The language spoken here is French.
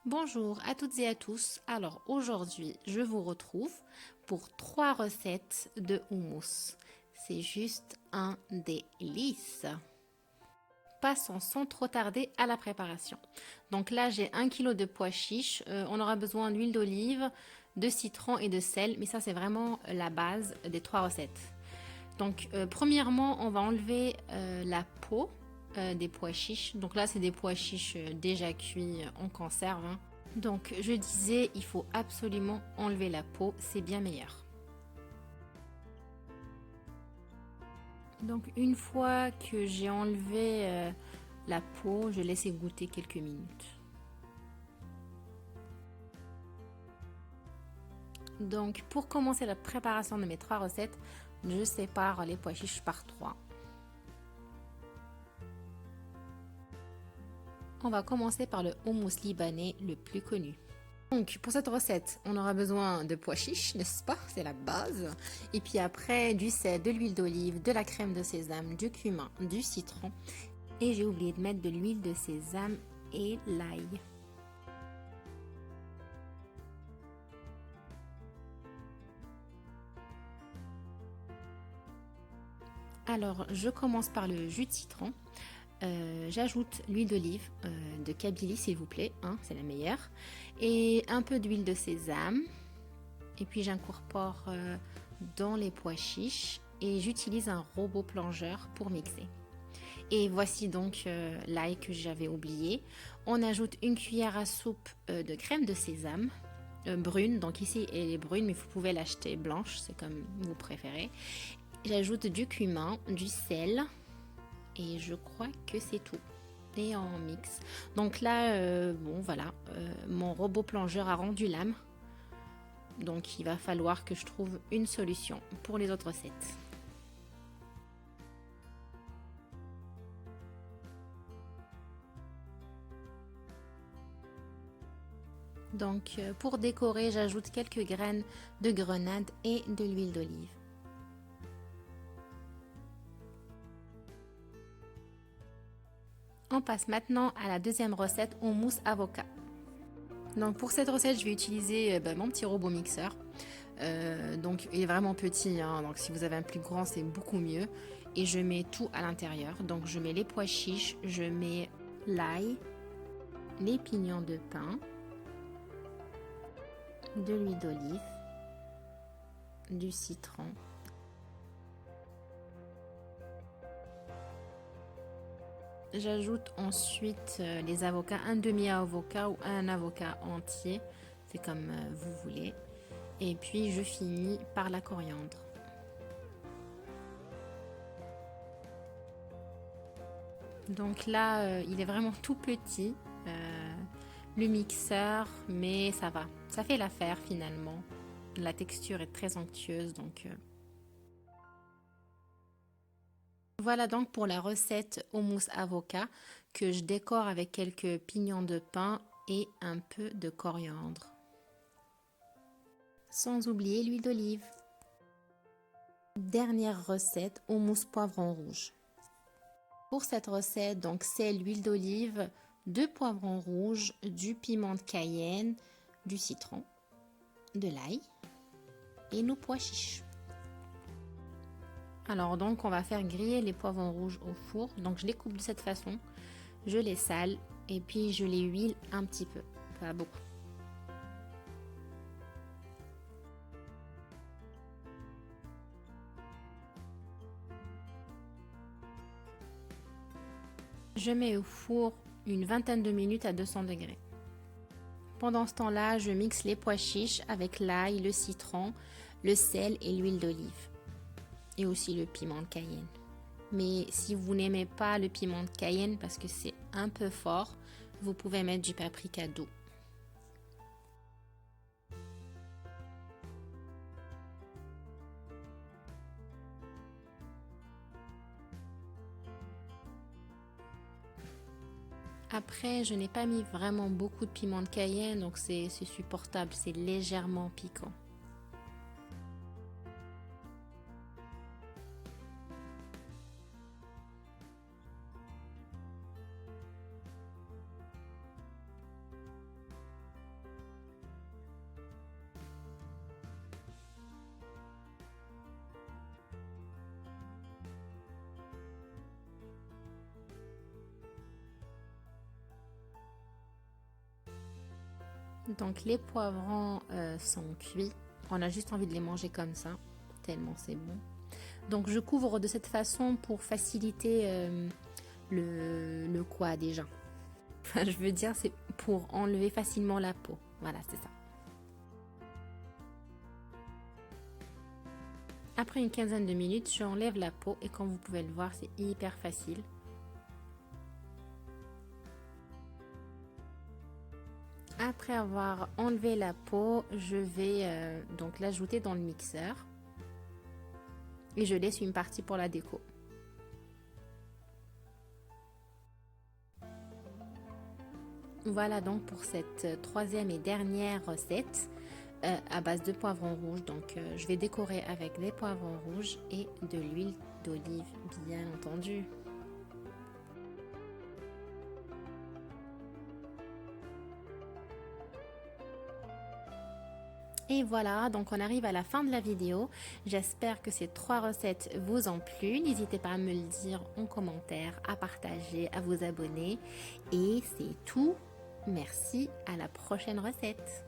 Bonjour à toutes et à tous. Alors aujourd'hui, je vous retrouve pour 3 recettes de houmous. C'est juste un délice. Passons sans trop tarder à la préparation. Donc là, j'ai 1 kg de pois chiches. On aura besoin d'huile d'olive, de citron et de sel, mais ça c'est vraiment la base des 3 recettes. Donc premièrement, on va enlever la peau des pois chiches. Donc là, c'est des pois chiches déjà cuits en conserve, hein. Donc je disais, il faut absolument enlever la peau, c'est bien meilleur. Donc une fois que j'ai enlevé la peau, je laisse égoutter quelques minutes. Donc pour commencer la préparation de mes 3 recettes, je sépare les pois chiches par 3. On va commencer par le houmous libanais le plus connu. Donc pour cette recette, on aura besoin de pois chiches, n'est-ce pas? C'est la base. Et puis après, du sel, de l'huile d'olive, de la crème de sésame, du cumin, du citron. Et j'ai oublié de mettre de l'huile de sésame et l'ail. Alors je commence par le jus de citron. J'ajoute l'huile d'olive de Kabylie s'il vous plaît, hein, c'est la meilleure. Et un peu d'huile de sésame. Et puis j'incorpore dans les pois chiches et j'utilise un robot plongeur pour mixer. Et voici donc l'ail que j'avais oublié. On ajoute une cuillère à soupe de crème de sésame brune. Donc ici elle est brune mais vous pouvez l'acheter blanche, c'est comme vous préférez. J'ajoute du cumin, du sel et je crois que c'est tout. Et en mix. Donc là, bon voilà, mon robot plongeur a rendu l'âme. Donc il va falloir que je trouve une solution pour les autres recettes. Donc pour décorer, j'ajoute quelques graines de grenade et de l'huile d'olive. On passe maintenant à la deuxième recette au mousse avocat. Donc pour cette recette, je vais utiliser mon petit robot mixeur. Donc il est vraiment petit, hein, donc si vous avez un plus grand, c'est beaucoup mieux. Et je mets tout à l'intérieur. Donc je mets les pois chiches, je mets l'ail, les pignons de pain, de l'huile d'olive, du citron. J'ajoute ensuite les avocats, un demi-avocat ou un avocat entier, c'est comme vous voulez. Et puis je finis par la coriandre. Donc là, il est vraiment tout petit, le mixeur, mais ça va. Ça fait l'affaire finalement. La texture est très onctueuse, donc... Voilà donc pour la recette au mousse avocat que je décore avec quelques pignons de pain et un peu de coriandre. Sans oublier l'huile d'olive. Dernière recette au mousse poivron rouge. Pour cette recette, donc c'est l'huile d'olive, 2 poivrons rouges, du piment de cayenne, du citron, de l'ail et nos pois chiches. Alors donc on va faire griller les poivrons rouges au four. Donc je les coupe de cette façon, je les sale et puis je les huile un petit peu, pas beaucoup. Je mets au four une vingtaine de minutes à 200 degrés. Pendant ce temps-là, je mixe les pois chiches avec l'ail, le citron, le sel et l'huile d'olive. Et aussi le piment de cayenne. Mais si vous n'aimez pas le piment de cayenne parce que c'est un peu fort, vous pouvez mettre du paprika doux. Après, je n'ai pas mis vraiment beaucoup de piment de cayenne, donc c'est supportable, c'est légèrement piquant. Donc les poivrons sont cuits. On a juste envie de les manger comme ça, tellement c'est bon. Donc je couvre de cette façon pour faciliter le quoi déjà. Enfin, je veux dire, c'est pour enlever facilement la peau. Voilà, c'est ça. Après une quinzaine de minutes, j'enlève la peau et comme vous pouvez le voir, c'est hyper facile. Après avoir enlevé la peau, je vais donc l'ajouter dans le mixeur et je laisse une partie pour la déco. Voilà donc pour cette troisième et dernière recette à base de poivrons rouges. Donc je vais décorer avec des poivrons rouges et de l'huile d'olive bien entendu. Et voilà, donc on arrive à la fin de la vidéo. J'espère que ces 3 recettes vous ont plu. N'hésitez pas à me le dire en commentaire, à partager, à vous abonner. Et c'est tout. Merci, à la prochaine recette.